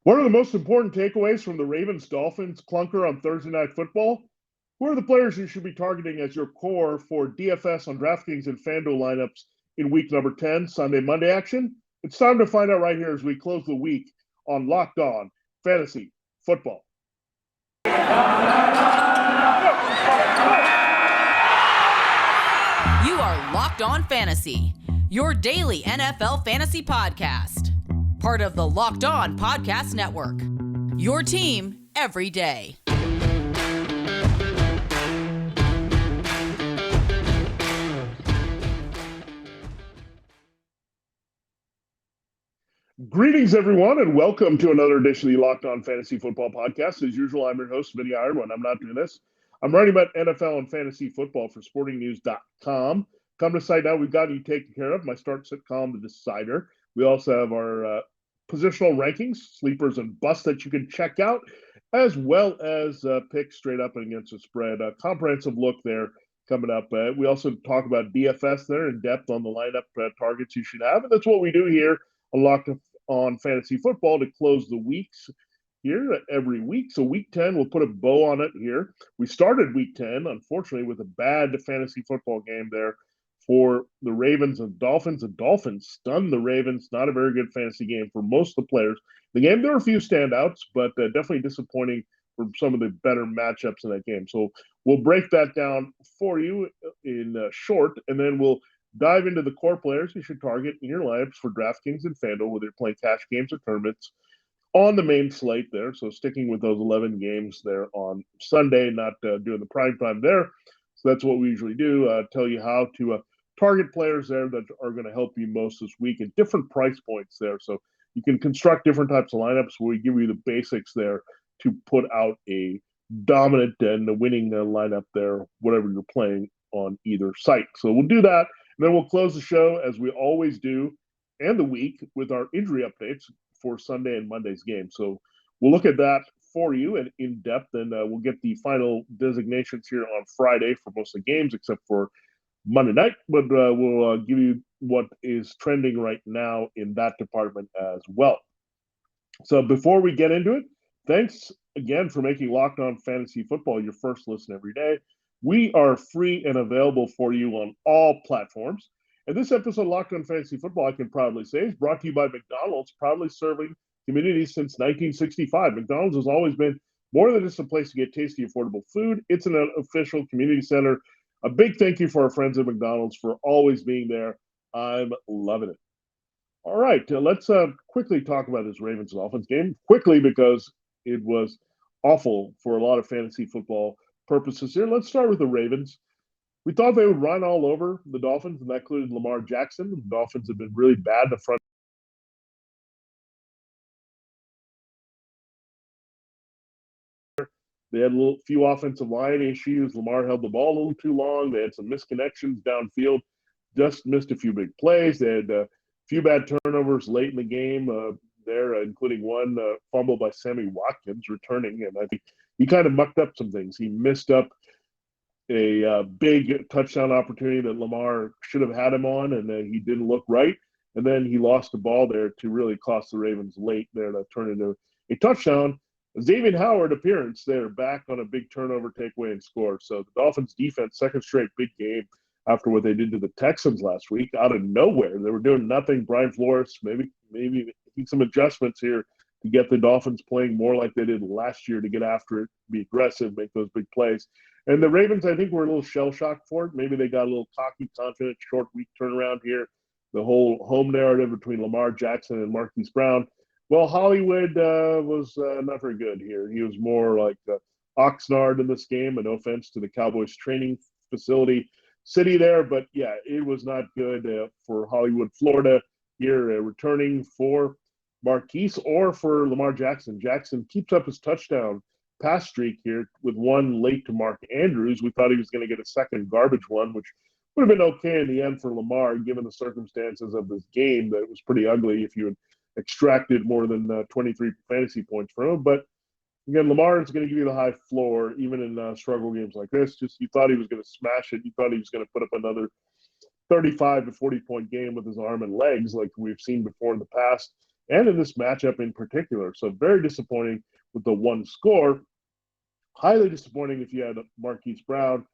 What are the most important takeaways from the Ravens-Dolphins clunker on Thursday Night Football? Who are the players you should be targeting as your core for DFS on DraftKings and FanDuel lineups in week number 10, Sunday, Monday action? It's time to find out right here as we close the week on Locked On Fantasy Football. You are Locked On Fantasy, your daily NFL fantasy podcast. Part of the Locked On Podcast Network, your team every day. Greetings, everyone, and welcome to another edition of the Locked On Fantasy Football Podcast. As usual, I'm your host, Vinnie Iyer. When I'm not doing this, I'm writing about NFL and fantasy football for sportingnews.com. Come to the site now, we've got you taken care of. My start sitcom, The Decider. We also have our positional rankings, sleepers and busts that you can check out, as well as picks straight up and against the spread. A comprehensive look there coming up. We also talk about DFS there in depth on the lineup targets you should have. And that's what we do here on Locked On Fantasy Football to close the weeks here every week. So week 10, we'll put a bow on it here. We started week 10, unfortunately, with a bad fantasy football game there for the Ravens and Dolphins. The Dolphins stunned the Ravens. Not a very good fantasy game for most of the players. The game, there were a few standouts, but definitely disappointing for some of the better matchups in that game. So we'll break that down for you in short, and then we'll dive into the core players you should target in your lineups for DraftKings and FanDuel, whether you're playing cash games or tournaments on the main slate there. So sticking with those 11 games there on Sunday, not doing the prime time there. So that's what we usually do, tell you how to target players there that are going to help you most this week at different price points there. So you can construct different types of lineups where we give you the basics there to put out a dominant and winning lineup there, whatever you're playing on either site. So we'll do that. And then we'll close the show as we always do and the week with our injury updates for Sunday and Monday's game. So we'll look at that for you and in depth, and we'll get the final designations here on Friday for most of the games, except for Monday night, but we'll give you what is trending right now in that department as well. So before we get into it, thanks again for making Locked On Fantasy Football your first listen every day. We are free and available for you on all platforms. And this episode of Locked On Fantasy Football, I can proudly say, is brought to you by McDonald's, proudly serving communities since 1965. McDonald's has always been more than just a place to get tasty, affordable food. It's an official community center. A big thank you for our friends at McDonald's for always being there. I'm loving it. All right, let's quickly talk about this Ravens-Dolphins game. Quickly, because it was awful for a lot of fantasy football purposes here. Let's start with the Ravens. We thought they would run all over the Dolphins, and that included Lamar Jackson. The Dolphins have been really bad in the front. They had a few offensive line issues. Lamar held the ball a little too long. They had some misconnections downfield, just missed a few big plays. They had a few bad turnovers late in the game there, including one fumble by Sammy Watkins returning. And I think he kind of mucked up some things. He missed up a big touchdown opportunity that Lamar should have had him on, and he didn't look right. And then he lost the ball there to really cost the Ravens late there to turn into a touchdown. Xavier Howard appearance there, back on a big turnover, takeaway, and score. So the Dolphins defense, second straight big game after what they did to the Texans last week, out of nowhere. They were doing nothing. Brian Flores, maybe need some adjustments here to get the Dolphins playing more like they did last year, to get after it, be aggressive, make those big plays. And the Ravens, I think, were a little shell-shocked for it. Maybe they got a little cocky, confident, short week turnaround here. The whole home narrative between Lamar Jackson and Marquise Brown. Well, Hollywood was not very good here. He was more like Oxnard in this game, and no offense to the Cowboys training facility city there. But, yeah, it was not good for Hollywood, Florida here, returning for Marquise or for Lamar Jackson. Jackson keeps up his touchdown pass streak here with one late to Mark Andrews. We thought he was going to get a second garbage one, which would have been okay in the end for Lamar, given the circumstances of this game, that it was pretty ugly if you had extracted more than 23 fantasy points from him. But again, Lamar is going to give you the high floor, even in struggle games like this. Just you thought he was going to smash it. You thought he was going to put up another 35 to 40 point game with his arm and legs, like we've seen before in the past. and in this matchup in particular. So very disappointing with the one score. Highly disappointing if you had Marquise Brown.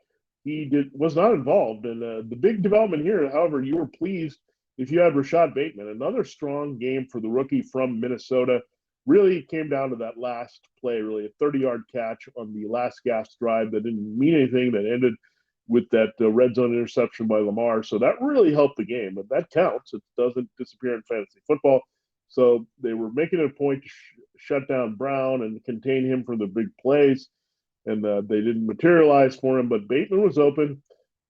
Was not involved. And the big development here, however, you were pleased if you had Rashad Bateman. Another strong game for the rookie from Minnesota. Really came down to that last play, really a 30-yard catch on the last gasp drive that didn't mean anything, that ended with that red zone interception by Lamar. So that really helped the game. But that counts. It doesn't disappear in fantasy football. So they were making it a point to shut down Brown and contain him from the big plays. And they didn't materialize for him, but Bateman was open.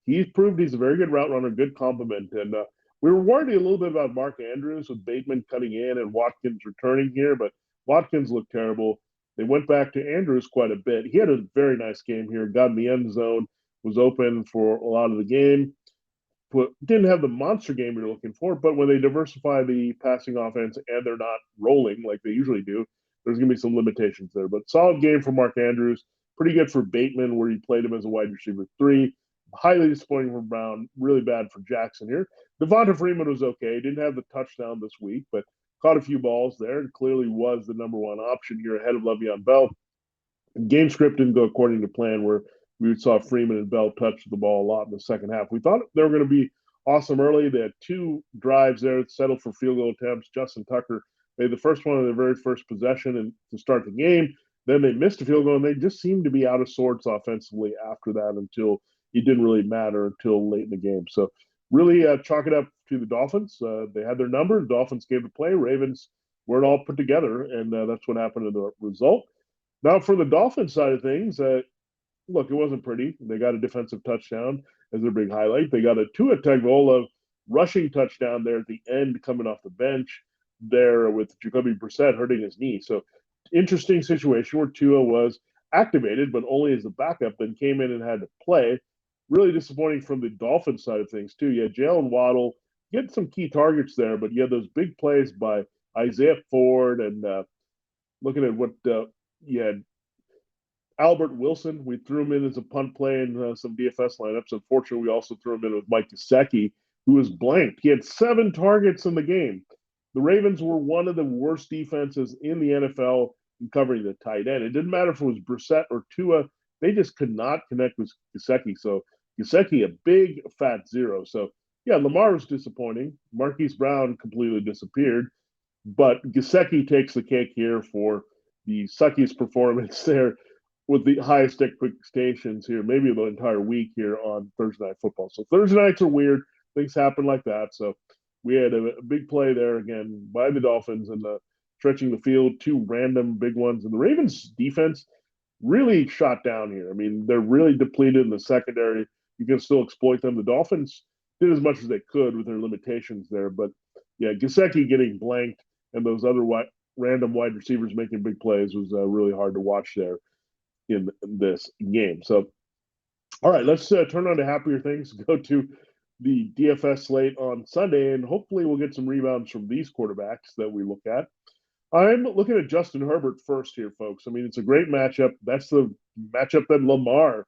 He's proved he's a very good route runner, good compliment. And we were worried a little bit about Mark Andrews with Bateman cutting in and Watkins returning here, but Watkins looked terrible. They went back to Andrews quite a bit. He had a very nice game here, got in the end zone, was open for a lot of the game. Didn't have the monster game you're looking for, but when they diversify the passing offense and they're not rolling like they usually do, there's going to be some limitations there. But solid game for Mark Andrews. Pretty good for Bateman, where he played him as a wide receiver 3. Highly disappointing for Brown. Really bad for Jackson here. Devonta Freeman was okay. Didn't have the touchdown this week, but caught a few balls there and clearly was the number one option here ahead of Le'Veon Bell. Game script didn't go according to plan, where we saw Freeman and Bell touch the ball a lot in the second half. We thought they were going to be awesome early. They had 2 drives there, settled for field goal attempts. Justin Tucker made the first one of their very first possession and to start the game. Then they missed a field goal, and they just seemed to be out of sorts offensively after that until it didn't really matter until late in the game. So really chalk it up to the Dolphins. They had their number. The Dolphins gave the play. Ravens weren't all put together, and that's what happened in the result. Now, for the Dolphins side of things, look, it wasn't pretty. They got a defensive touchdown as their big highlight. They got a Tua Tagovailoa rushing touchdown there at the end coming off the bench there with Jacoby Brissett hurting his knee. So interesting situation where Tua was activated, but only as a backup, then came in and had to play. Really disappointing from the Dolphins side of things, too. You had Jalen Waddle get some key targets there, but you had those big plays by Isaiah Ford and looking at what you had Albert Wilson. We threw him in as a punt play in some DFS lineups. Unfortunately, we also threw him in with Mike Gesicki, who was blanked. He had 7 targets in the game. The Ravens were one of the worst defenses in the NFL in covering the tight end. It didn't matter if it was Brissett or Tua. They just could not connect with Gesicki. So Gesicki, a big fat 0. So, yeah, Lamar was disappointing. Marquise Brown completely disappeared. But Gesicki takes the cake here for the suckiest performance there with the highest expectations here, maybe the entire week here on Thursday Night Football. So Thursday nights are weird. Things happen like that. So we had a big play there again by the Dolphins and stretching the field, 2 random big ones. And the Ravens defense really shot down here. I mean, they're really depleted in the secondary. You can still exploit them. The Dolphins did as much as they could with their limitations there. But, yeah, Gesicki getting blanked and those other random wide receivers making big plays was really hard to watch there in this game. So, all right, let's turn on to happier things. Go to the DFS slate on Sunday, and hopefully we'll get some rebounds from these quarterbacks that we look at. I'm looking at Justin Herbert first here, folks. I mean, it's a great matchup. That's the matchup that Lamar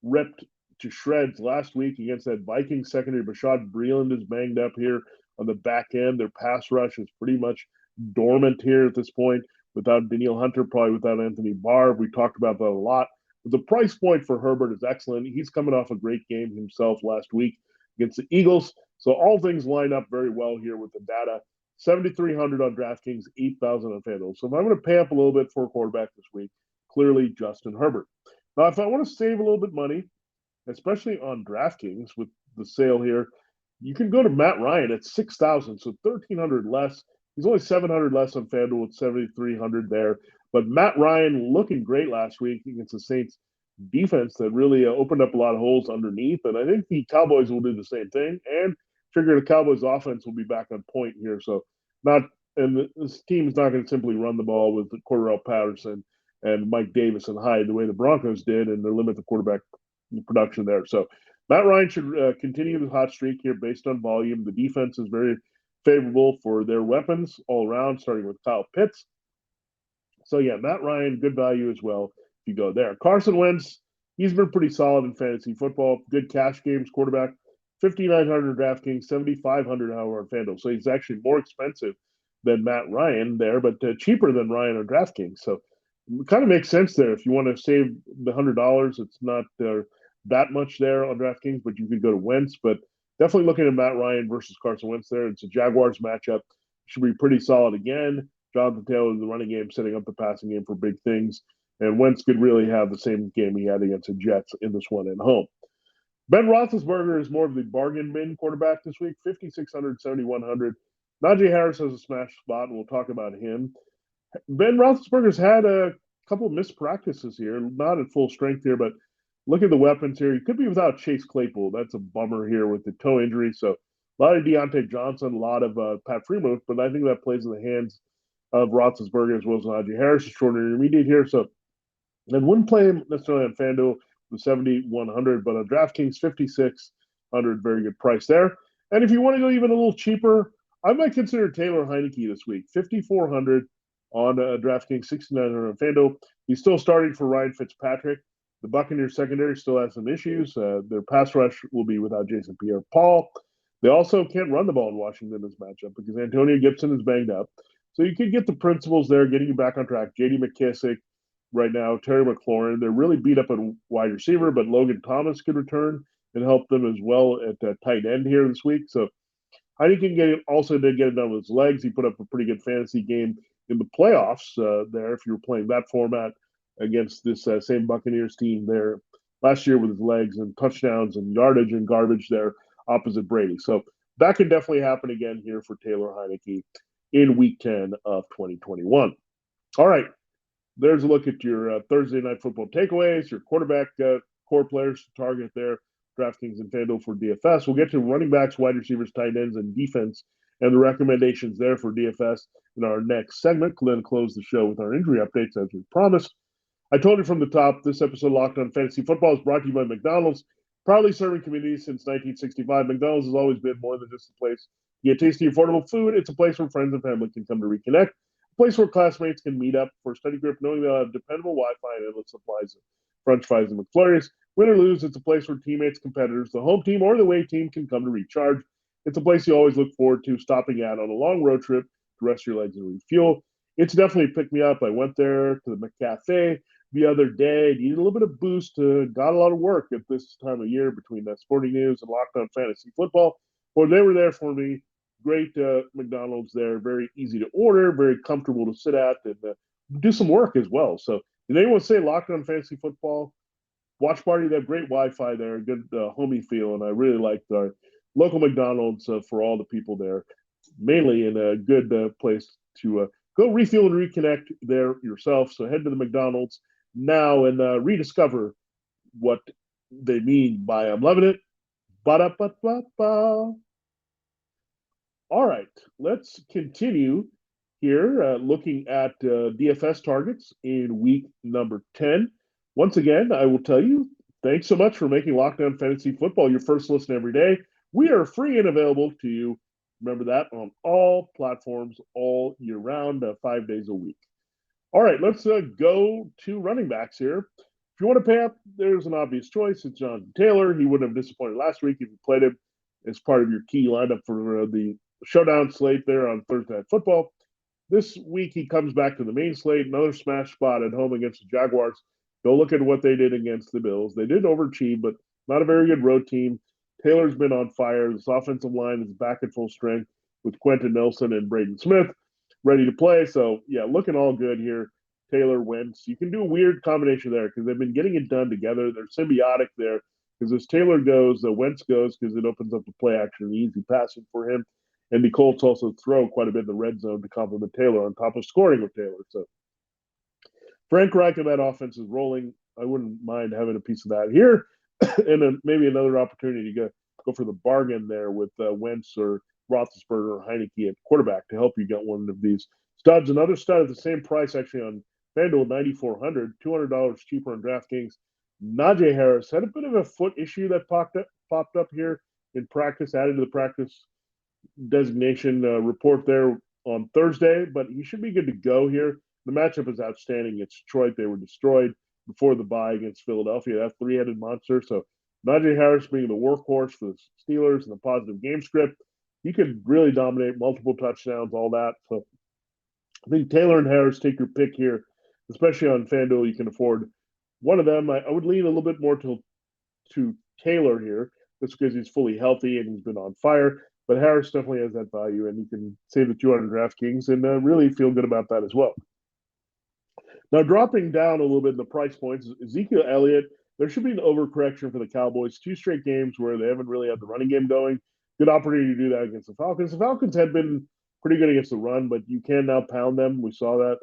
ripped to shreds last week against that Vikings secondary. Bashad Breeland is banged up here on the back end. Their pass rush is pretty much dormant here at this point without Danielle Hunter, probably without Anthony Barr. We talked about that a lot. But the price point for Herbert is excellent. He's coming off a great game himself last week against the Eagles. So all things line up very well here with the data. 7,300 on DraftKings, 8,000 on FanDuel. So if I'm going to pay up a little bit for a quarterback this week, clearly Justin Herbert. Now, if I want to save a little bit money, especially on DraftKings with the sale here, you can go to Matt Ryan at 6,000, so 1,300 less. He's only 700 less on FanDuel at 7,300 there. But Matt Ryan looking great last week against the Saints defense that really opened up a lot of holes underneath. And I think the Cowboys will do the same thing. And figure the Cowboys offense will be back on point here. So this team is not going to simply run the ball with Cordarrelle Patterson and Mike Davis and Hyde the way the Broncos did, and they limit the quarterback production there. So Matt Ryan should continue the hot streak here based on volume. The defense is very favorable for their weapons all around, starting with Kyle Pitts. So, yeah, Matt Ryan, good value as well if you go there. Carson Wentz, he's been pretty solid in fantasy football. Good cash games quarterback. 5,900 DraftKings, 7,500 however on FanDuel. So he's actually more expensive than Matt Ryan there, but cheaper than Ryan on DraftKings. So it kind of makes sense there. If you want to save the $100, it's not that much there on DraftKings, but you could go to Wentz. But definitely looking at Matt Ryan versus Carson Wentz there. It's a Jaguars matchup. Should be pretty solid again. Jonathan Taylor in the running game, setting up the passing game for big things. And Wentz could really have the same game he had against the Jets in this one at home. Ben Roethlisberger is more of the bargain bin quarterback this week, 5,600, 7,100. Najee Harris has a smash spot, and we'll talk about him. Ben Roethlisberger's had a couple of missed practices here, not at full strength here, but look at the weapons here. He could be without Chase Claypool. That's a bummer here with the toe injury. So a lot of Deontay Johnson, a lot of Pat Freiermuth, but I think that plays in the hands of Roethlisberger as well as Najee Harris, a short intermediate here. So I wouldn't play him necessarily on FanDuel with 7,100, but on DraftKings, 5,600, very good price there. And if you want to go even a little cheaper, I might consider Taylor Heineke this week, 5,400 on DraftKings, 6,900 on FanDuel. He's still starting for Ryan Fitzpatrick. The Buccaneers secondary still has some issues. Their pass rush will be without Jason Pierre-Paul. They also can't run the ball in Washington in this matchup because Antonio Gibson is banged up. So you could get the principles there, getting you back on track. J.D. McKissick right now, Terry McLaurin. They're really beat up at wide receiver, but Logan Thomas could return and help them as well at tight end here this week. So Heineken also did get it done with his legs. He put up a pretty good fantasy game in the playoffs there if you were playing that format against this same Buccaneers team there last year with his legs and touchdowns and yardage and garbage there opposite Brady. So that could definitely happen again here for Taylor Heineke in Week 10 of 2021. All right, there's a look at your Thursday Night Football takeaways, your quarterback core players to target there, DraftKings and FanDuel for DFS. We'll get to running backs, wide receivers, tight ends, and defense, and the recommendations there for DFS in our next segment. Then close the show with our injury updates as we promised. I told you from the top, this episode Locked On Fantasy Football is brought to you by McDonald's. Proudly serving communities since 1965, McDonald's has always been more than just a place to get tasty, affordable food. It's a place where friends and family can come to reconnect, a place where classmates can meet up for a study group, knowing they'll have dependable Wi-Fi and endless supplies of French fries and McFlurries. Win or lose, it's a place where teammates, competitors, the home team, or the away team can come to recharge. It's a place you always look forward to stopping at on a long road trip to rest your legs and refuel. It's definitely picked me up. I went there to the McCafe the other day, needed a little bit of boost, got a lot of work at this time of year between Sporting News and Locked On Fantasy Football. Well, they were there for me. Great McDonald's there, very easy to order, very comfortable to sit at, and do some work as well. So did anyone say Locked On Fantasy Football? Watch party, they have great Wi-Fi there, good homey feel, and I really liked our local McDonald's for all the people there, mainly in a good place to go refuel and reconnect there yourself. So head to the McDonald's now and rediscover what they mean by I'm loving it. Ba-da-ba-ba-ba. All right, let's continue here looking at DFS targets in week number 10. Once again, I will tell you, thanks so much for making Locked On Fantasy Football your first listen every day. We are free and available to you. Remember that on all platforms all year round, 5 days a week. All right, let's go to running backs here. If you want to pay up, there's an obvious choice. It's Jonathan Taylor. He wouldn't have disappointed last week if you played him as part of your key lineup for the showdown slate there on Thursday Night Football. This week, he comes back to the main slate, another smash spot at home against the Jaguars. Go look at what they did against the Bills. They did overachieve, but not a very good road team. Taylor's been on fire. This offensive line is back at full strength with Quentin Nelson and Braden Smith ready to play. So, yeah, looking all good here. Taylor, Wentz. You can do a weird combination there because they've been getting it done together. They're symbiotic there because as Taylor goes, Wentz goes because it opens up the play action and easy passing for him. And the Colts also throw quite a bit in the red zone to complement Taylor on top of scoring with Taylor. So Frank Reich and that offense is rolling. I wouldn't mind having a piece of that here. And then maybe another opportunity to go for the bargain there with Wentz or Roethlisberger or Heineke at quarterback to help you get one of these studs. Another stud at the same price actually on FanDuel, $9,400, $200 cheaper on DraftKings. Najee Harris had a bit of a foot issue that popped up here in practice, added to the practice designation report there on Thursday, but he should be good to go here. The matchup is outstanding. It's Detroit. They were destroyed before the bye against Philadelphia, that three-headed monster. So Najee Harris being the workhorse for the Steelers and the positive game script, he could really dominate, multiple touchdowns, all that. So I think Taylor and Harris, take your pick here, especially on FanDuel. You can afford one of them. I would lean a little bit more to Taylor here, just because he's fully healthy and he's been on fire. But Harris definitely has that value, and you can save the 200 DraftKings and really feel good about that as well. Now, dropping down a little bit in the price points, Ezekiel Elliott, there should be an overcorrection for the Cowboys. 2 straight games where they haven't really had the running game going. Good opportunity to do that against the Falcons. The Falcons had been pretty good against the run, but you can now pound them. We saw that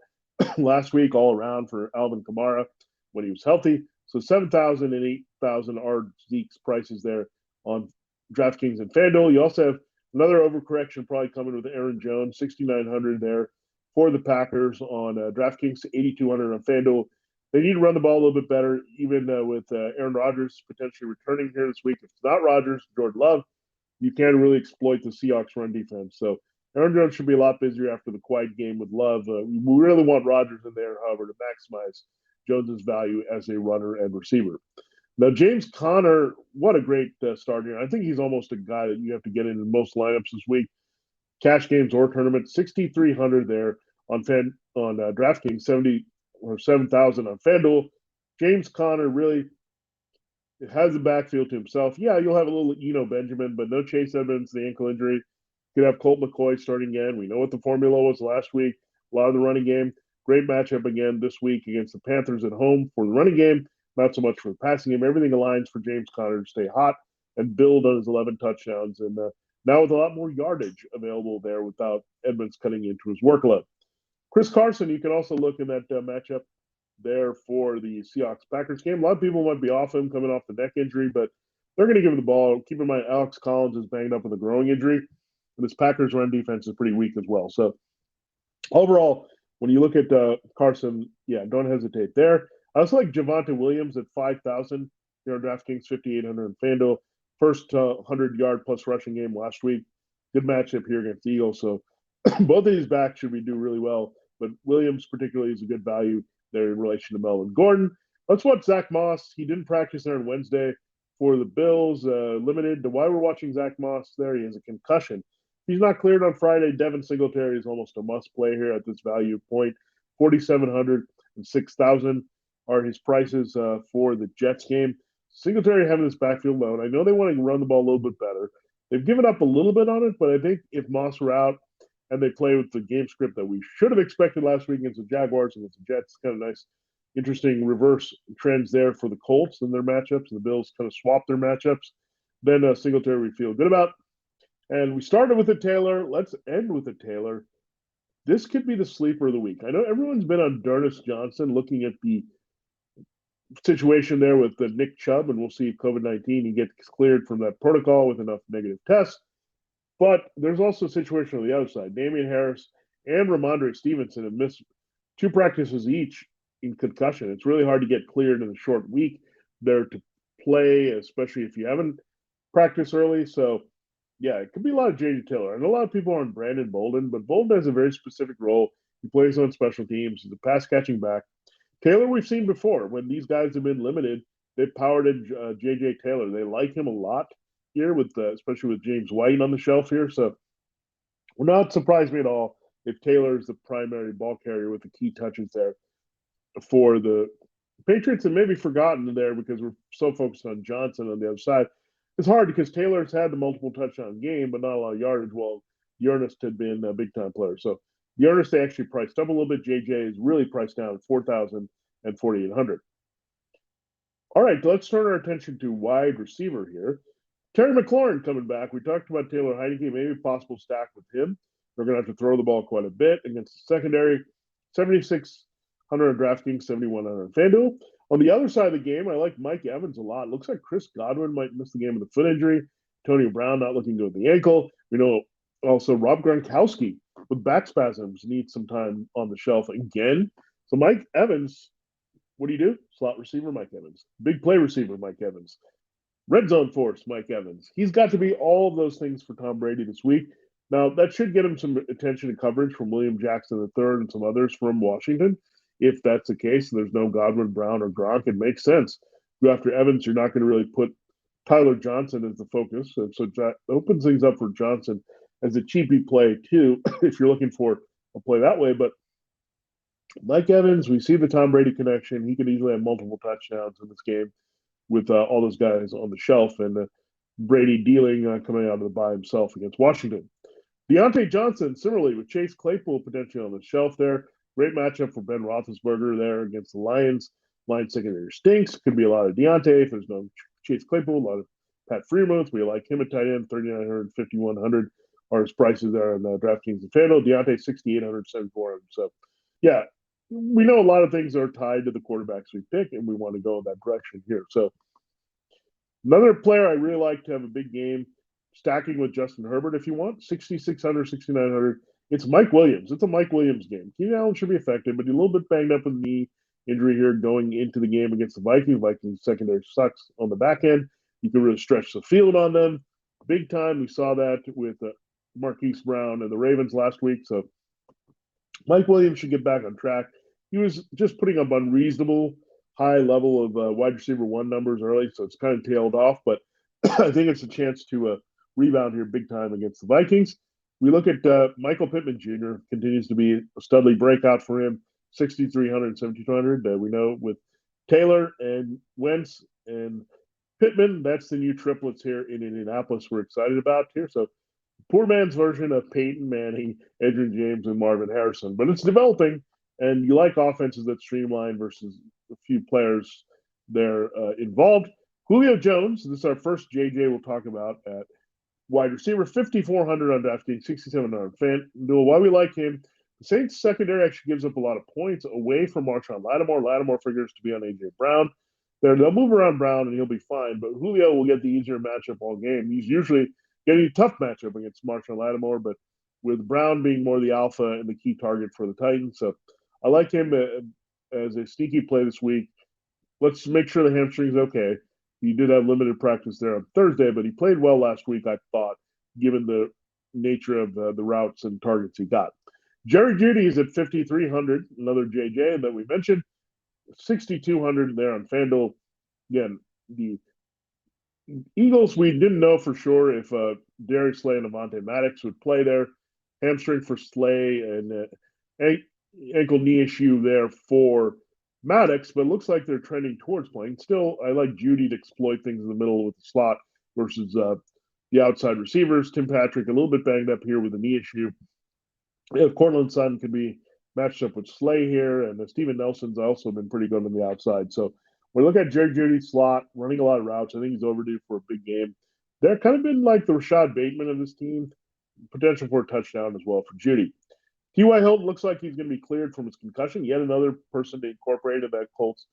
last week all around for Alvin Kamara when he was healthy. So 7,000 and 8,000 are Zeke's prices there on DraftKings and FanDuel. You also have another overcorrection probably coming with Aaron Jones, 6,900 there for the Packers on DraftKings, 8,200 on FanDuel. They need to run the ball a little bit better, even with Aaron Rodgers potentially returning here this week. If it's not Rodgers, Jordan Love, you can really exploit the Seahawks run defense. So Aaron Jones should be a lot busier after the quiet game with Love. We really want Rodgers in there, however, to maximize Jones's value as a runner and receiver. Now, James Conner, what a great start here. I think he's almost a guy that you have to get in most lineups this week. Cash games or tournament, 6,300 there on DraftKings, 7,000 on FanDuel. James Conner really has the backfield to himself. Yeah, you'll have a little Benjamin, but no Chase Edmonds, the ankle injury. You could have Colt McCoy starting again. We know what the formula was last week. A lot of the running game. Great matchup again this week against the Panthers at home for the running game. Not so much for the passing game. Everything aligns for James Conner to stay hot and build on his 11 touchdowns. And now with a lot more yardage available there without Edmonds cutting into his workload. Chris Carson, you can also look in that matchup there for the Seahawks-Packers game. A lot of people might be off him coming off the neck injury, but they're going to give him the ball. Keep in mind, Alex Collins is banged up with a growing injury, and this Packers run defense is pretty weak as well. So overall, when you look at Carson, yeah, don't hesitate there. I also like Javonte Williams at 5,000 here on DraftKings, 5,800 on FanDuel. First 100-yard plus rushing game last week. Good matchup here against the Eagles. So both of these backs should be doing really well, but Williams particularly is a good value there in relation to Melvin Gordon. Let's watch Zach Moss. He didn't practice there on Wednesday for the Bills, limited. Why we're watching Zach Moss there, he has a concussion. He's not cleared on Friday. Devin Singletary is almost a must-play here at this value point. 4,700 and 6,000 are his prices for the Jets game. Singletary having this backfield load. I know they want to run the ball a little bit better. They've given up a little bit on it, but I think if Moss were out and they play with the game script that we should have expected last week against the Jaguars and against the Jets, kind of nice, interesting reverse trends there for the Colts and their matchups. And the Bills kind of swapped their matchups. Then Singletary we feel good about. And we started with a Taylor. Let's end with a Taylor. This could be the sleeper of the week. I know everyone's been on Darnus Johnson looking at the situation there with Nick Chubb, and we'll see if COVID-19 he gets cleared from that protocol with enough negative tests. But there's also a situation on the other side. Damian Harris and Ramondre Stevenson have missed 2 practices each in concussion. It's really hard to get cleared in a short week there to play, especially if you haven't practiced early. So, yeah, it could be a lot of J.J. Taylor. And a lot of people are on Brandon Bolden, but Bolden has a very specific role. He plays on special teams. He's a pass-catching back. Taylor, we've seen before. When these guys have been limited, they've powered in J.J. Taylor. They like him a lot here, with especially with James White on the shelf here. So will not surprise me at all if Taylor is the primary ball carrier with the key touches there for the Patriots, and maybe forgotten there because we're so focused on Johnson on the other side. It's hard because Taylor's had the multiple touchdown game, but not a lot of yardage, while Ernest had been a big-time player. So Ernest, they actually priced up a little bit. JJ is really priced down at 4,000 and 4,800. All right, let's turn our attention to wide receiver here. Terry McLaurin coming back. We talked about Taylor Heinicke, maybe a possible stack with him. They're going to have to throw the ball quite a bit against the secondary. 7,600 on DraftKings, 7,100 on FanDuel. On the other side of the game, I like Mike Evans a lot. Looks like Chris Godwin might miss the game with a foot injury. Antonio Brown not looking good with the ankle. We know also Rob Gronkowski with back spasms needs some time on the shelf again. So Mike Evans, what do? Slot receiver Mike Evans. Big play receiver Mike Evans. Red zone force Mike Evans. He's got to be all of those things for Tom Brady this week. Now, that should get him some attention and coverage from William Jackson III and some others from Washington. If that's the case, and there's no Godwin, Brown, or Gronk, it makes sense. Go after Evans, you're not going to really put Tyler Johnson as the focus. So that opens things up for Johnson as a cheapy play too, if you're looking for a play that way. But Mike Evans, we see the Tom Brady connection. He could easily have multiple touchdowns in this game with all those guys on the shelf, and Brady dealing coming out of the bye himself against Washington. Deontay Johnson, similarly, with Chase Claypool potentially on the shelf there. Great matchup for Ben Roethlisberger there against the Lions. Lions secondary stinks. Could be a lot of Deontay if there's no Chase Claypool, a lot of Pat Freiermuth. We like him at tight end, 3,900, 5,100 are his prices there on DraftKings and FanDuel. Deontay, 6,800, 7,400. So, yeah, we know a lot of things are tied to the quarterbacks we pick, and we want to go in that direction here. So, another player I really like to have a big game, stacking with Justin Herbert if you want, 6,600, 6,900. It's Mike Williams. It's a Mike Williams game. Keenan Allen should be effective, but he's a little bit banged up with the knee injury here going into the game against the Vikings. Vikings secondary sucks on the back end. You can really stretch the field on them big time. We saw that with Marquise Brown and the Ravens last week. So Mike Williams should get back on track. He was just putting up unreasonable high level of wide receiver one numbers early, so it's kind of tailed off. But I think it's a chance to rebound here big time against the Vikings. We look at Michael Pittman Jr. continues to be a studly breakout for him, 6,300, 7,200. We know with Taylor and Wentz and Pittman, that's the new triplets here in Indianapolis we're excited about here. So poor man's version of Peyton Manning, Adrian James, and Marvin Harrison. But it's developing, and you like offenses that streamline versus a few players there involved. Julio Jones, this is our first JJ we'll talk about at wide receiver, 5,400 on DraftKings, 6,700 on FanDuel. Why we like him, the Saints secondary actually gives up a lot of points away from Marshawn Lattimore. Lattimore figures to be on A.J. Brown. They'll move around Brown and he'll be fine, but Julio will get the easier matchup all game. He's usually getting a tough matchup against Marshawn Lattimore, but with Brown being more the alpha and the key target for the Titans. So I like him as a sneaky play this week. Let's make sure the hamstring's okay. He did have limited practice there on Thursday, but he played well last week, I thought, given the nature of the routes and targets he got. Jerry Jeudy is at 5,300, another JJ that we mentioned. 6,200 there on FanDuel. Again, the Eagles, we didn't know for sure if Darius Slay and Avonte Maddox would play there. Hamstring for Slay and ankle knee issue there for Maddox, but it looks like they're trending towards playing. Still, I like Jeudy to exploit things in the middle with the slot versus the outside receivers. Tim Patrick, a little bit banged up here with a knee issue. Cortland Sutton could be matched up with Slay here, and Steven Nelson's also been pretty good on the outside. So we look at Jerry Jeudy's slot, running a lot of routes. I think he's overdue for a big game. They're kind of been like the Rashad Bateman of this team. Potential for a touchdown as well for Jeudy. T.Y. Hilton looks like he's going to be cleared from his concussion. Yet another person to incorporate in that Colts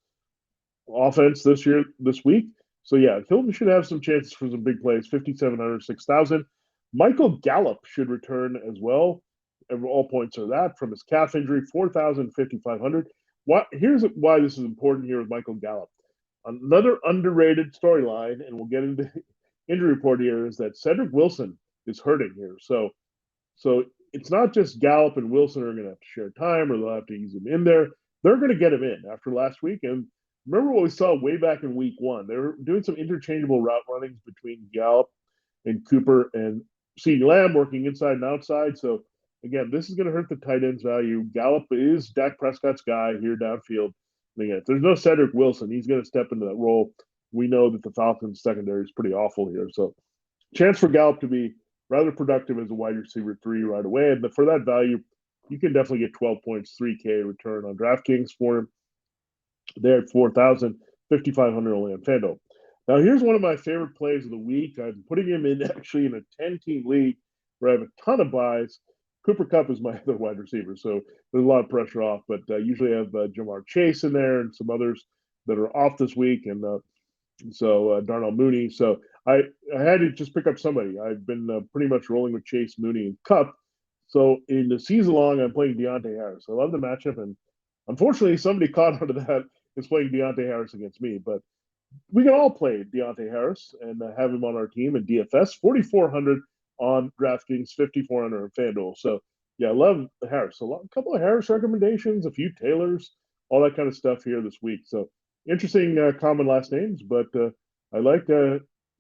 offense this week. So, yeah, Hilton should have some chances for some big plays, 5,700, 6,000. Michael Gallup should return as well. All points are that from his calf injury, 4,000, 5,500. Here's why this is important here with Michael Gallup. Another underrated storyline, and we'll get into injury report here, is that Cedric Wilson is hurting here. So it's not just Gallup and Wilson are going to have to share time or they'll have to ease him in there. They're going to get him in after last week. And remember what we saw way back in week one. They were doing some interchangeable route runnings between Gallup and Cooper and CeeDee Lamb working inside and outside. So, again, this is going to hurt the tight end's value. Gallup is Dak Prescott's guy here downfield. And again, if there's no Cedric Wilson, he's going to step into that role. We know that the Falcons' secondary is pretty awful here. So, chance for Gallup to be rather productive as a wide receiver 3 right away. But for that value, you can definitely get 12 points, 3K return on DraftKings for him. They're at 4,000, 5,500 only on FanDuel. Now, here's one of my favorite plays of the week. I'm putting him in actually in a 10-team league where I have a ton of buys. Cooper Kupp is my other wide receiver, so there's a lot of pressure off. But usually I have Jamar Chase in there and some others that are off this week, and Darnell Mooney. So I had to just pick up somebody. I've been pretty much rolling with Chase, Mooney, and Kupp. So in the season long, I'm playing Deontay Harris. I love the matchup, and unfortunately, somebody caught onto that is playing Deontay Harris against me. But we can all play Deontay Harris and have him on our team in DFS. 4,400 on DraftKings, 5,400 on FanDuel. So, yeah, I love Harris. A couple of Harris recommendations, a few Taylors, all that kind of stuff here this week. So, interesting common last names, but I like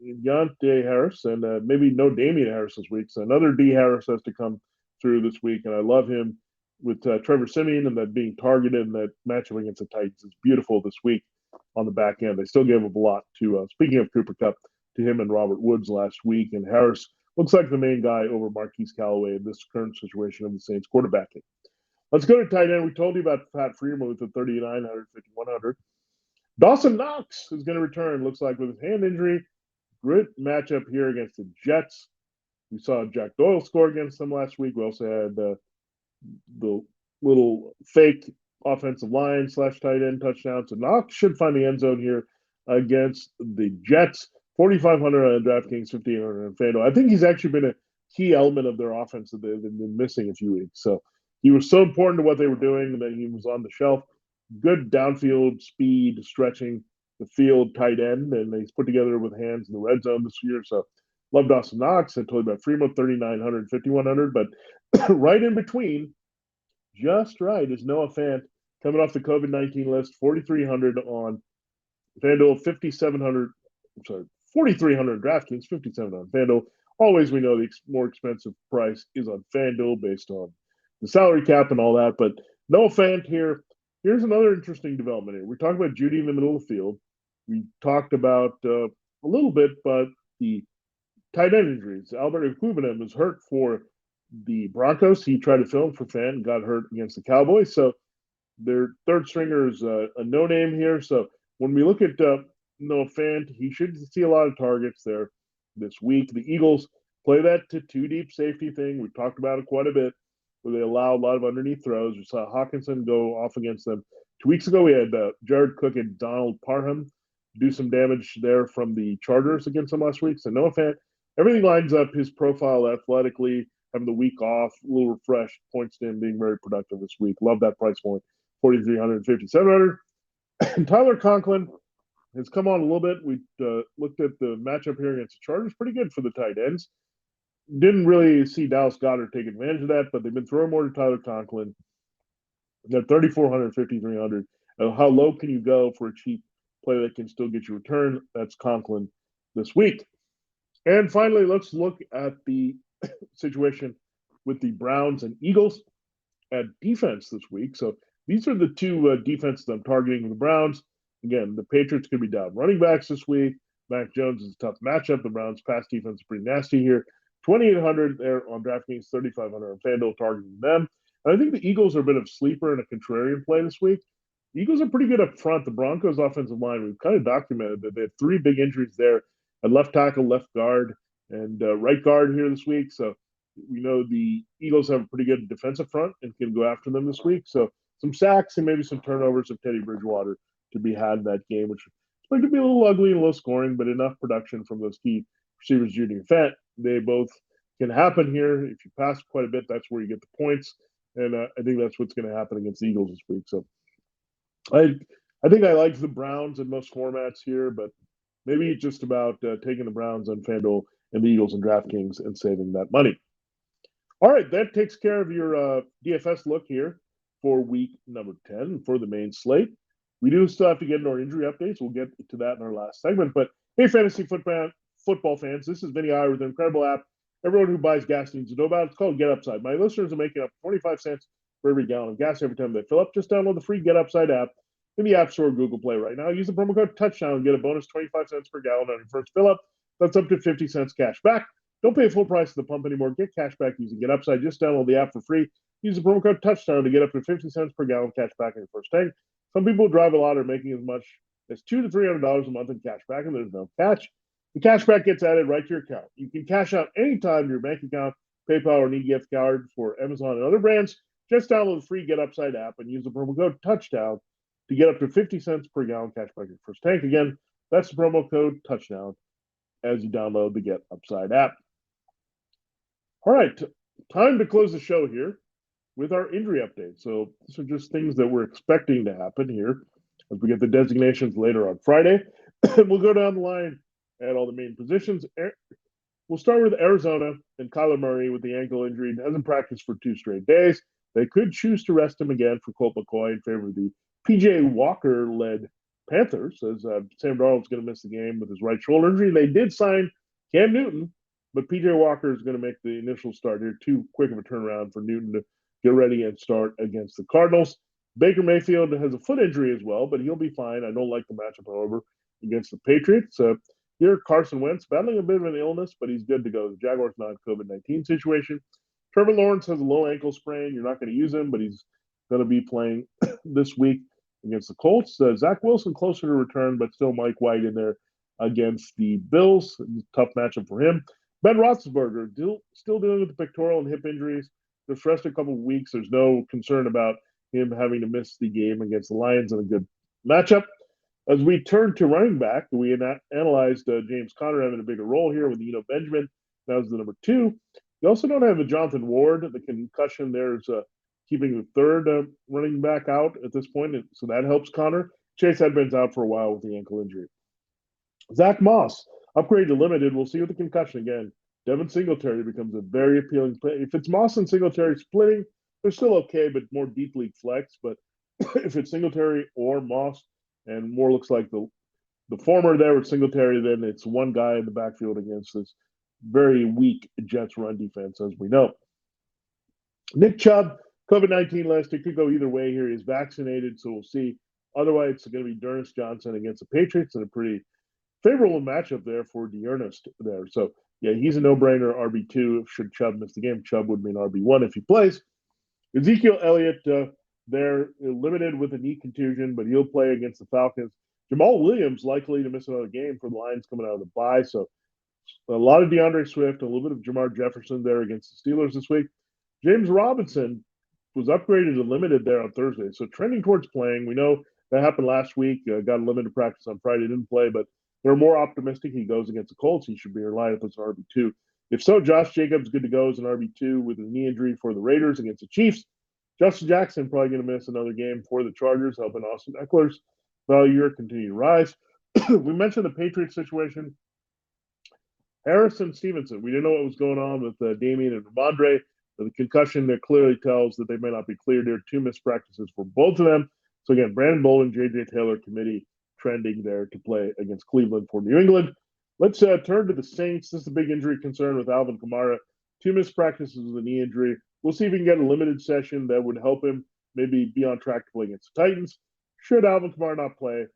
Deontay Harris, and maybe no Damian Harris this week. So another D Harris has to come through this week, and I love him with Trevor Siemian and that being targeted and that matchup against the Titans is beautiful this week on the back end. They still gave up a lot to, speaking of Cooper Kupp, to him and Robert Woods last week, and Harris looks like the main guy over Marquise Callaway in this current situation of the Saints quarterbacking. Let's go to tight end. We told you about Pat Freeman with the 3,900, 5,100. Dawson Knox is going to return, looks like, with his hand injury. Great matchup here against the Jets. We saw Jack Doyle score against them last week. We also had the little fake offensive line / tight end touchdown. So Knox should find the end zone here against the Jets. 4,500 on DraftKings, 1,500 on FanDuel. I think he's actually been a key element of their offense that they've been missing a few weeks. So he was so important to what they were doing that he was on the shelf. Good downfield speed, stretching the field tight end, and he's put together with hands in the red zone this year. So love Dawson Knox. I told you about Freeman, 3,900, 5,100. But right in between, just right, is Noah Fant coming off the COVID-19 list, 4,300 on FanDuel, 5,700. I'm sorry, 4,300 DraftKings, 5,700 on FanDuel. Always we know the more expensive price is on FanDuel based on the salary cap and all that. But Noah Fant here. Here's another interesting development here. We talked about Judy in the middle of the field. We talked about a little bit, but the tight end injuries. Albert Ekwubunem is hurt for the Broncos. He tried to fill in for Fant and got hurt against the Cowboys. So their third stringer is a no-name here. So when we look at Noah Fant, he should see a lot of targets there this week. The Eagles play that to two-deep safety thing. We've talked about it quite a bit, where they allow a lot of underneath throws. We saw Hawkinson go off against them 2 weeks ago. We had Jared Cook and Donald Parham do some damage there from the Chargers against them last week. So Noah Fant, everything lines up. His profile athletically, having the week off, a little refreshed, points to him being very productive this week. Love that price point, 4,300, 5,700. And Tyler Conklin has come on a little bit. We looked at the matchup here against the Chargers. Pretty good for the tight ends. Didn't really see Dallas Goedert take advantage of that, but they've been throwing more to Tyler Conklin. They're 3,400, 5,300. How low can you go for a cheap play that can still get you return? That's Conklin this week. And finally, let's look at the situation with the Browns and Eagles at defense this week. So these are the two defenses I'm targeting with the Browns. Again, the Patriots could be down running backs this week. Mac Jones is a tough matchup. The Browns' pass defense is pretty nasty here. 2,800 there on DraftKings, 3,500 on FanDuel, targeting them. And I think the Eagles are a bit of a sleeper and a contrarian play this week. The Eagles are pretty good up front. The Broncos' offensive line, we've kind of documented that they have three big injuries there at left tackle, left guard, and right guard here this week. So we know the Eagles have a pretty good defensive front and can go after them this week. So some sacks and maybe some turnovers of Teddy Bridgewater to be had in that game, which is going to be a little ugly and low scoring, but enough production from those key receivers, Judy and Fant. They both can happen here. If you pass quite a bit, that's where you get the points. And I think that's what's going to happen against the Eagles this week. So I think I like the Browns in most formats here, but maybe just about taking the Browns on FanDuel and the Eagles and DraftKings and saving that money. All right, that takes care of your DFS look here for week number 10 for the main slate. We do still have to get into our injury updates. We'll get to that in our last segment. But hey, fantasy football fans, this is Vinnie Iyer with an incredible app everyone who buys gas needs to know about. It's called Get Upside. My listeners are making up 25 cents for every gallon of gas every time they fill up. Just download the free Get Upside app in the App Store or Google Play right now. Use the promo code Touchdown and get a bonus 25 cents per gallon on your first fill up. That's up to 50 cents cash back. Don't pay full price at the pump anymore. Get cash back using Get Upside. Just download the app for free. Use the promo code Touchdown to get up to 50 cents per gallon cash back on your first tank. Some people who drive a lot are making as much as $200 to $300 a month in cash back, and there's no catch. The cash back gets added right to your account. You can cash out anytime to your bank account, PayPal, or an e-gift card for Amazon and other brands. Just download the free Get Upside app and use the promo code Touchdown to get up to 50 cents per gallon cash back on your first tank. Again, that's the promo code Touchdown as you download the Get Upside app. All right, time to close the show here with our injury update. So these are just things that we're expecting to happen here as we get the designations later on Friday. We'll go down the line at all the main positions. We'll start with Arizona and Kyler Murray with the ankle injury. Hasn't practiced for 2 straight days. They could choose to rest him again for Colt McCoy in favor of the P.J. Walker-led Panthers says Sam Darnold's going to miss the game with his right shoulder injury. They did sign Cam Newton, but P.J. Walker is going to make the initial start here. Too quick of a turnaround for Newton to get ready and start against the Cardinals. Baker Mayfield has a foot injury as well, but he'll be fine. I don't like the matchup, however, against the Patriots. Here, Carson Wentz battling a bit of an illness, but he's good to go. The Jaguars not COVID-19 situation. Trevor Lawrence has a low ankle sprain. You're not going to use him, but he's going to be playing this week against the Colts. Zach Wilson closer to return, but still Mike White in there against the Bills. Tough matchup for him. Ben Roethlisberger still dealing with the pectoral and hip injuries. Just rest a couple of weeks. There's no concern about him having to miss the game against the Lions in a good matchup. As we turn to running back, we analyzed James Conner having a bigger role here with Benjamin. That was the number 2. You also don't have a Jonathan Ward. The concussion there is keeping the third running back out at this point, so that helps Conner. Chase Edmonds out for a while with the ankle injury. Zach Moss, upgrade to limited. We'll see with the concussion again. Devin Singletary becomes a very appealing play. If it's Moss and Singletary splitting, they're still okay, but more deep league flex. But if it's Singletary or Moss, and more looks like the former there with Singletary, then it's one guy in the backfield against this very weak Jets run defense, as we know. Nick Chubb, COVID-19 list. It could go either way here. He's vaccinated, so we'll see. Otherwise, it's going to be D'Ernest Johnson against the Patriots in a pretty favorable matchup there for D'Ernest there. So, yeah, he's a no-brainer RB2. Should Chubb miss the game, Chubb would be an RB1 if he plays. Ezekiel Elliott, they're limited with a knee contusion, but he'll play against the Falcons. Jamal Williams likely to miss another game for the Lions coming out of the bye. So a lot of DeAndre Swift, a little bit of Jamar Jefferson there against the Steelers this week. James Robinson was upgraded to limited there on Thursday. So trending towards playing. We know that happened last week. Got a limited practice on Friday, didn't play, but they're more optimistic. He goes against the Colts. He should be your lineup as an RB2. If so, Josh Jacobs good to go as an RB2 with a knee injury for the Raiders against the Chiefs. Justin Jackson probably going to miss another game for the Chargers, helping Austin Eckler's value continue to rise. We mentioned the Patriots situation. Harris and Stevenson. We didn't know what was going on with Damian and Ramondre. The concussion that clearly tells that they may not be cleared here. 2 missed practices for both of them. So again, Brandon Bolden, J.J. Taylor committee trending there to play against Cleveland for New England. Let's turn to the Saints. This is a big injury concern with Alvin Kamara. 2 missed practices with a knee injury. We'll see if we can get a limited session that would help him maybe be on track to play against the Titans. Should Alvin Kamara not play?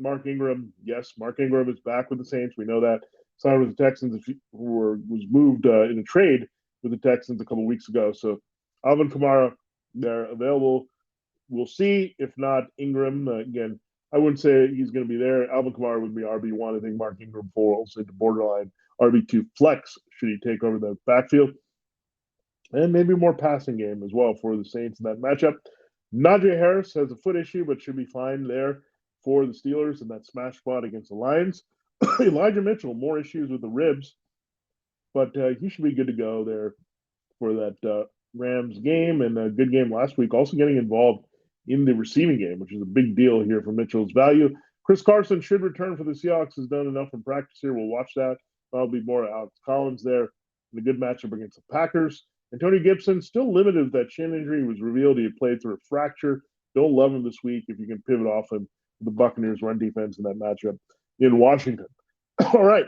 Mark Ingram, yes, Mark Ingram is back with the Saints. We know that. Signed with the Texans, was moved in a trade with the Texans a couple weeks ago. So Alvin Kamara, they're available. We'll see. If not, Ingram, again, I wouldn't say he's going to be there. Alvin Kamara would be RB1. I think Mark Ingram falls into borderline RB2 flex should he take over the backfield. And maybe more passing game as well for the Saints in that matchup. Najee Harris has a foot issue, but should be fine there for the Steelers in that smash spot against the Lions. Elijah Mitchell, more issues with the ribs, but he should be good to go there for that Rams game, and a good game last week. Also getting involved in the receiving game, which is a big deal here for Mitchell's value. Chris Carson should return for the Seahawks. Has done enough in practice here. We'll watch that. That'll be more Alex Collins there in a good matchup against the Packers. And Tony Gibson, still limited with that shin injury. It was revealed he had played through a fracture. Don't love him this week if you can pivot off him with the Buccaneers run defense in that matchup in Washington. All right.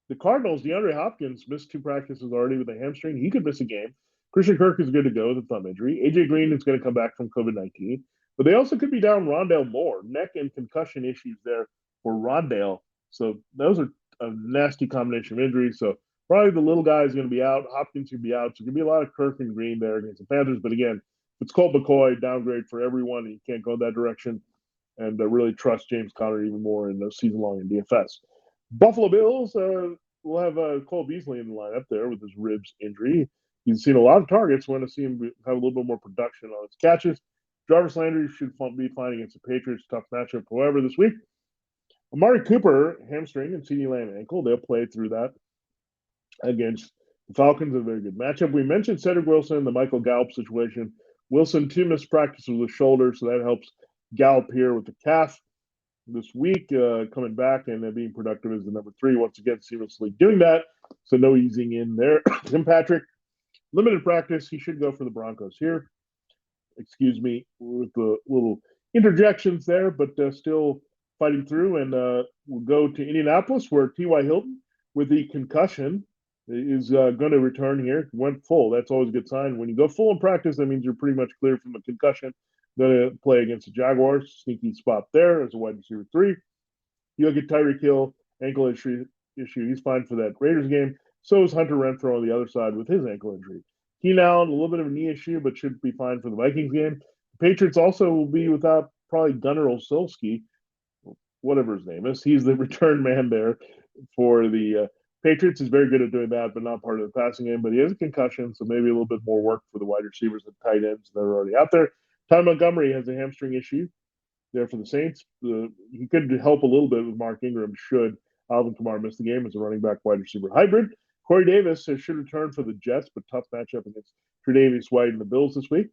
The Cardinals, DeAndre Hopkins missed 2 practices already with a hamstring. He could miss a game. Christian Kirk is good to go with a thumb injury. A.J. Green is going to come back from COVID-19. But they also could be down Rondale Moore. Neck and concussion issues there for Rondale. So those are a nasty combination of injuries. So probably the little guy is going to be out. Hopkins could be out. So going to be a lot of Kirk and Green there against the Panthers. But again, if it's Colt McCoy, downgrade for everyone. You can't go in that direction. And really trust James Conner even more in the season long in DFS. Buffalo Bills will have Cole Beasley in the lineup there with his ribs injury. He's seen a lot of targets. Want to see him have a little bit more production on his catches. Jarvis Landry should be fine against the Patriots. Tough matchup, however, this week. Amari Cooper, hamstring, and CeeDee Lamb ankle. They'll play through that against the Falcons. A very good matchup. We mentioned Cedric Wilson, the Michael Gallup situation. Wilson, 2 missed practices with shoulder, so that helps Gallup here with the calf this week, coming back and being productive as the number 3. Once again, seamlessly doing that. So no easing in there. Tim Patrick, limited practice. He should go for the Broncos here. Excuse me with the little interjections there, but still fighting through, and we'll go to Indianapolis, where T.Y. Hilton, with the concussion, is going to return here. Went full. That's always a good sign. When you go full in practice, that means you're pretty much clear from the concussion. Going to play against the Jaguars. Sneaky spot there as a wide receiver 3. You look at Tyreek Hill, ankle issue. He's fine for that Raiders game. So is Hunter Renfrow on the other side with his ankle injury. Keenan Allen, a little bit of a knee issue, but should be fine for the Vikings game. The Patriots also will be without probably Gunnar Olszewski, whatever his name is. He's the return man there for the Patriots. Is very good at doing that, but not part of the passing game. But he has a concussion, so maybe a little bit more work for the wide receivers and tight ends that are already out there. Ty Montgomery has a hamstring issue there for the Saints. He could help a little bit with Mark Ingram should Alvin Kamara missed the game as a running back wide receiver hybrid. Corey Davis should return for the Jets, but tough matchup against Tre'Davious White and the Bills this week.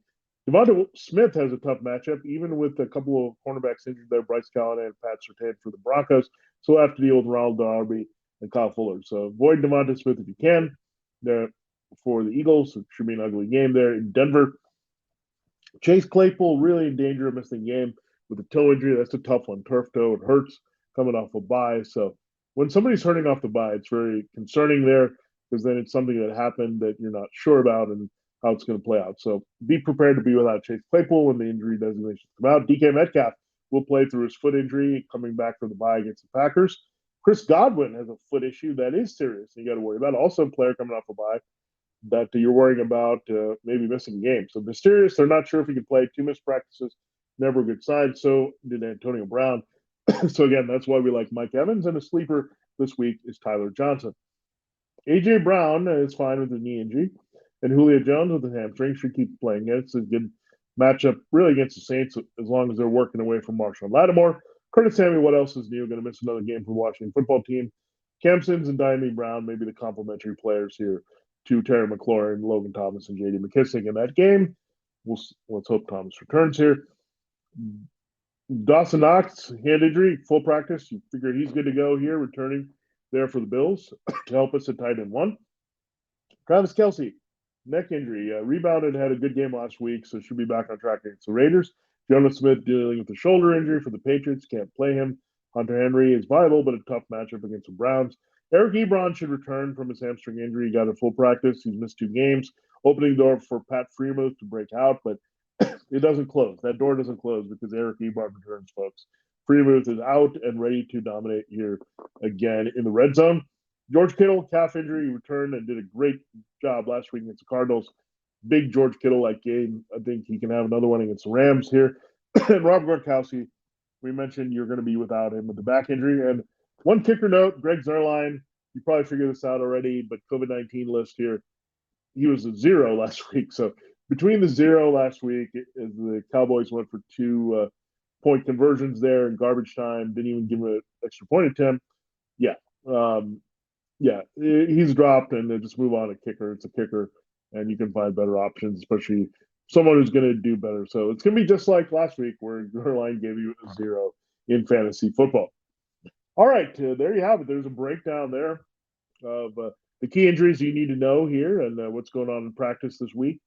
Devonta Smith has a tough matchup, even with a couple of cornerbacks injured there, Bryce Callahan and Pat Surtain for the Broncos. So we'll have to deal with Ronald Darby and Kyle Fuller. So avoid Devonta Smith if you can. There for the Eagles, it should be an ugly game there in Denver. Chase Claypool really in danger of missing the game with a toe injury. That's a tough one. Turf toe. It hurts coming off a bye. So when somebody's hurting off the bye, it's very concerning there because then it's something that happened that you're not sure about and how it's going to play out. So be prepared to be without Chase Claypool when the injury designations come out. DK Metcalf will play through his foot injury coming back from the bye against the Packers. Chris Godwin has a foot issue that is serious and you got to worry about. Also a player coming off a bye that you're worrying about maybe missing a game. So mysterious. They're not sure if he can play. 2 missed practices, never a good sign. So did Antonio Brown. So again, that's why we like Mike Evans. And a sleeper this week is Tyler Johnson. A.J. Brown is fine with the knee injury. And Julio Jones with the hamstring should keep playing. It's a good matchup really against the Saints as long as they're working away from Marshall Lattimore. Curtis Samuel, what else is new? Going to miss another game for the Washington football team. Cam Sims and Damian Brown may be the complementary players here to Terry McLaurin, Logan Thomas, and J.D. McKissick in that game. Let's hope Thomas returns here. Dawson Knox, hand injury, full practice. You figure he's good to go here, returning there for the Bills to help us at tight end 1. Travis Kelce, neck injury, rebounded, had a good game last week, so should be back on track against the Raiders. Jonas Smith dealing with a shoulder injury for the Patriots, can't play him. Hunter Henry is viable, but a tough matchup against the Browns. Eric Ebron should return from his hamstring injury. He got a full practice. He's missed 2 games. Opening door for Pat Freiermuth to break out, but it doesn't close. That door doesn't close because Eric Ebron returns, folks. Freiermuth is out and ready to dominate here again in the red zone. George Kittle, calf injury, returned and did a great job last week against the Cardinals. Big George Kittle-like game. I think he can have another one against the Rams here. And Rob Gronkowski, we mentioned you're going to be without him with the back injury. And one kicker note, Greg Zuerlein, you probably figured this out already, but COVID-19 list here, he was a 0 last week. So between the 0 last week, as the Cowboys went for 2 point conversions there in garbage time, didn't even give him an extra point attempt. He's dropped, and they just move on to kicker. It's a kicker, and you can find better options, especially someone who's going to do better. So it's going to be just like last week where Zuerlein gave you a 0 in fantasy football. All right, there you have it. There's a breakdown there of the key injuries you need to know here and what's going on in practice this week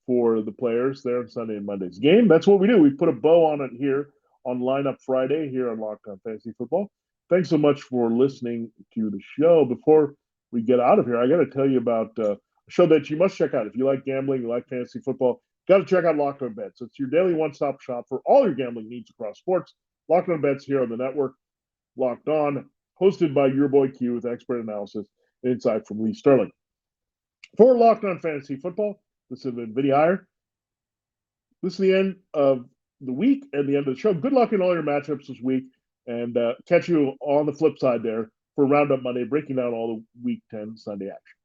for the players there on Sunday and Monday's game. That's what we do. We put a bow on it here on Lineup Friday here on Locked On Fantasy Football. Thanks so much for listening to the show. Before we get out of here, I got to tell you about a show that you must check out. If you like gambling, you like fantasy football, got to check out Locked On Bets. It's your daily one-stop shop for all your gambling needs across sports. Locked On Bets here on the network. Locked On, hosted by your boy Q with expert analysis and insight from Lee Sterling. For Locked On Fantasy Football, this has been Vinnie Iyer. This is the end of the week and the end of the show. Good luck in all your matchups this week, and catch you on the flip side there for Roundup Monday, breaking down all the Week 10 Sunday action.